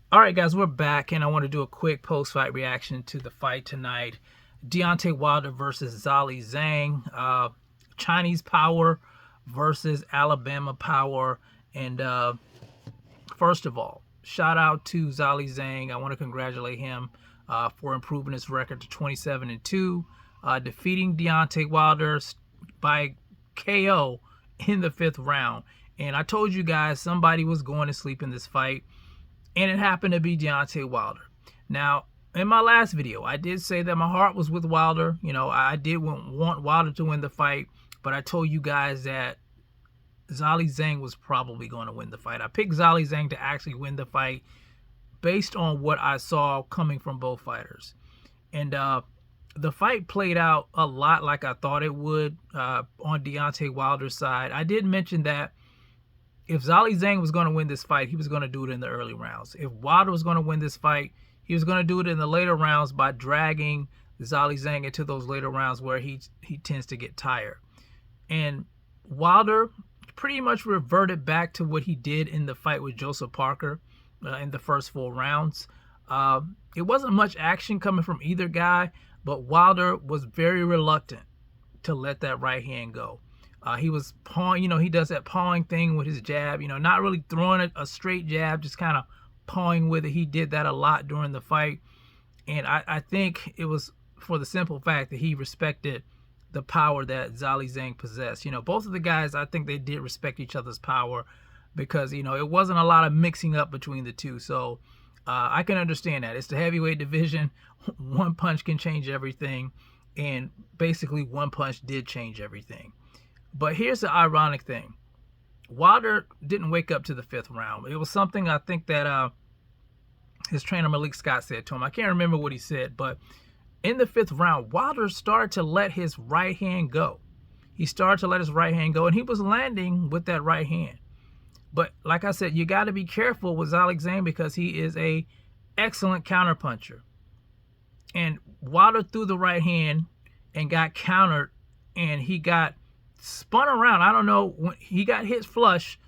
All right, guys, we're back, and I want to do a quick post-fight reaction to the fight tonight. Deontay Wilder versus Zhang Zhang. Chinese power versus Alabama power. And first of all, shout out to Zhang Zhang. I want to congratulate him for improving his record to 27-2, defeating Deontay Wilder by KO in the 5th round. And I told you guys somebody was going to sleep in this fight, and it happened to be Deontay Wilder. Now, in my last video, I did say that my heart was with Wilder. You know, I did want Wilder to win the fight, but I told you guys that Zhang Zhang was probably going to win the fight. I picked Zhang Zhang to actually win the fight based on what I saw coming from both fighters. And the fight played out a lot like I thought it would on Deontay Wilder's side. I did mention that if Zhang Zhang was going to win this fight, he was going to do it in the early rounds. If Wilder was going to win this fight, he was going to do it in the later rounds by dragging Zhang Zhang into those later rounds where he tends to get tired. And Wilder pretty much reverted back to what he did in the fight with Joseph Parker in the first 4 rounds. It wasn't much action coming from either guy, but Wilder was very reluctant to let that right hand go. He was pawing, he does that pawing thing with his jab, not really throwing a straight jab, just kind of pawing with it. He did that a lot during the fight. And I think it was for the simple fact that he respected the power that Zhang Zhang possessed. Both of the guys, I think they did respect each other's power because, it wasn't a lot of mixing up between the two. So I can understand that. It's the heavyweight division. One punch can change everything. And basically one punch did change everything. But here's the ironic thing. Wilder didn't wake up to the 5th round. It was something I think that his trainer Malik Scott said to him. I can't remember what he said, but in the 5th round, Wilder started to let his right hand go. He started to let his right hand go, and he was landing with that right hand. But like I said, you got to be careful with Zhang Zhang because he is a excellent counterpuncher. And Wilder threw the right hand and got countered, and he got spun around. I don't know, when he got hit flush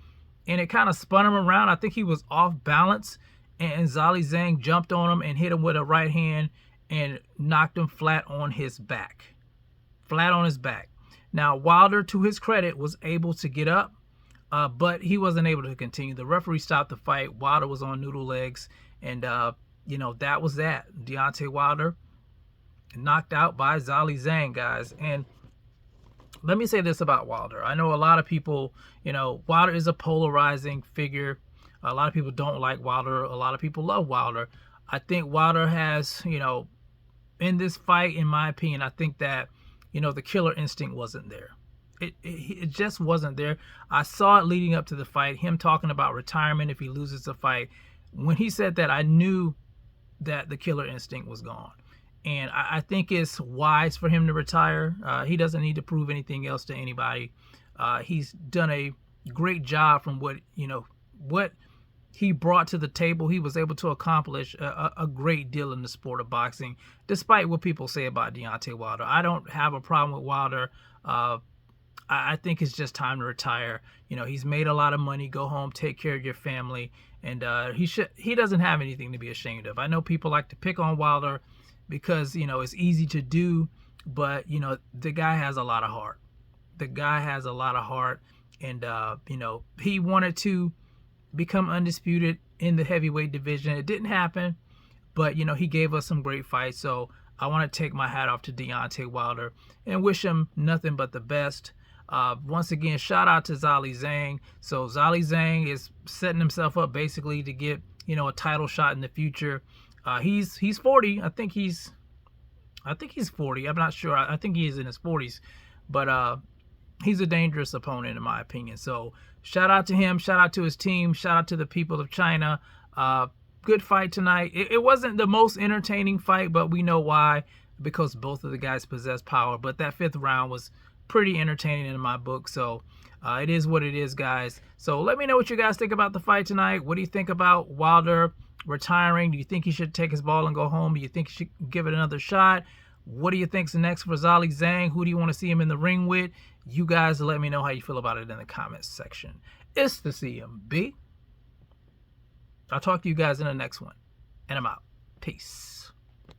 and it kind of spun him around. I think he was off balance, and Zhang Zhang jumped on him and hit him with a right hand and knocked him flat on his back. Now, Wilder, to his credit, was able to get up, but he wasn't able to continue. The referee stopped the fight. Wilder was on noodle legs, and that was that. Deontay Wilder knocked out by Zhang Zhang, guys. And let me say this about Wilder. I know a lot of people, Wilder is a polarizing figure. A lot of people don't like Wilder. A lot of people love Wilder. I think Wilder has, in this fight, in my opinion, I think that, the killer instinct wasn't there. It just wasn't there. I saw it leading up to the fight, him talking about retirement if he loses the fight. When he said that, I knew that the killer instinct was gone. And I think it's wise for him to retire. He doesn't need to prove anything else to anybody. He's done a great job from what he brought to the table. He was able to accomplish a great deal in the sport of boxing, despite what people say about Deontay Wilder. I don't have a problem with Wilder. I think it's just time to retire. He's made a lot of money. Go home, take care of your family, and he doesn't have anything to be ashamed of. I know people like to pick on Wilder because it's easy to do, but the guy has a lot of heart. And he wanted to become undisputed in the heavyweight division. It didn't happen, but he gave us some great fights. So I want to take my hat off to Deontay Wilder and wish him nothing but the best. Once again, shout out to Zhang Zhang. So Zhang Zhang is setting himself up basically to get a title shot in the future. He's 40. I think he's 40. I'm not sure. I think he is in his 40s, but he's a dangerous opponent in my opinion. So shout out to him. Shout out to his team. Shout out to the people of China. Good fight tonight. It wasn't the most entertaining fight, but we know why, because both of the guys possess power. But that 5th round was pretty entertaining in my book. So it is what it is, guys. So let me know what you guys think about the fight tonight. What do you think about Wilder retiring? Do you think he should take his ball and go home? Do you think he should give it another shot? What do you think's next for Zhang Zhang? Who do you want to see him in the ring with? You guys let me know how you feel about it in the comments section. It's the CMB. I'll talk to you guys in the next one. And I'm out. Peace.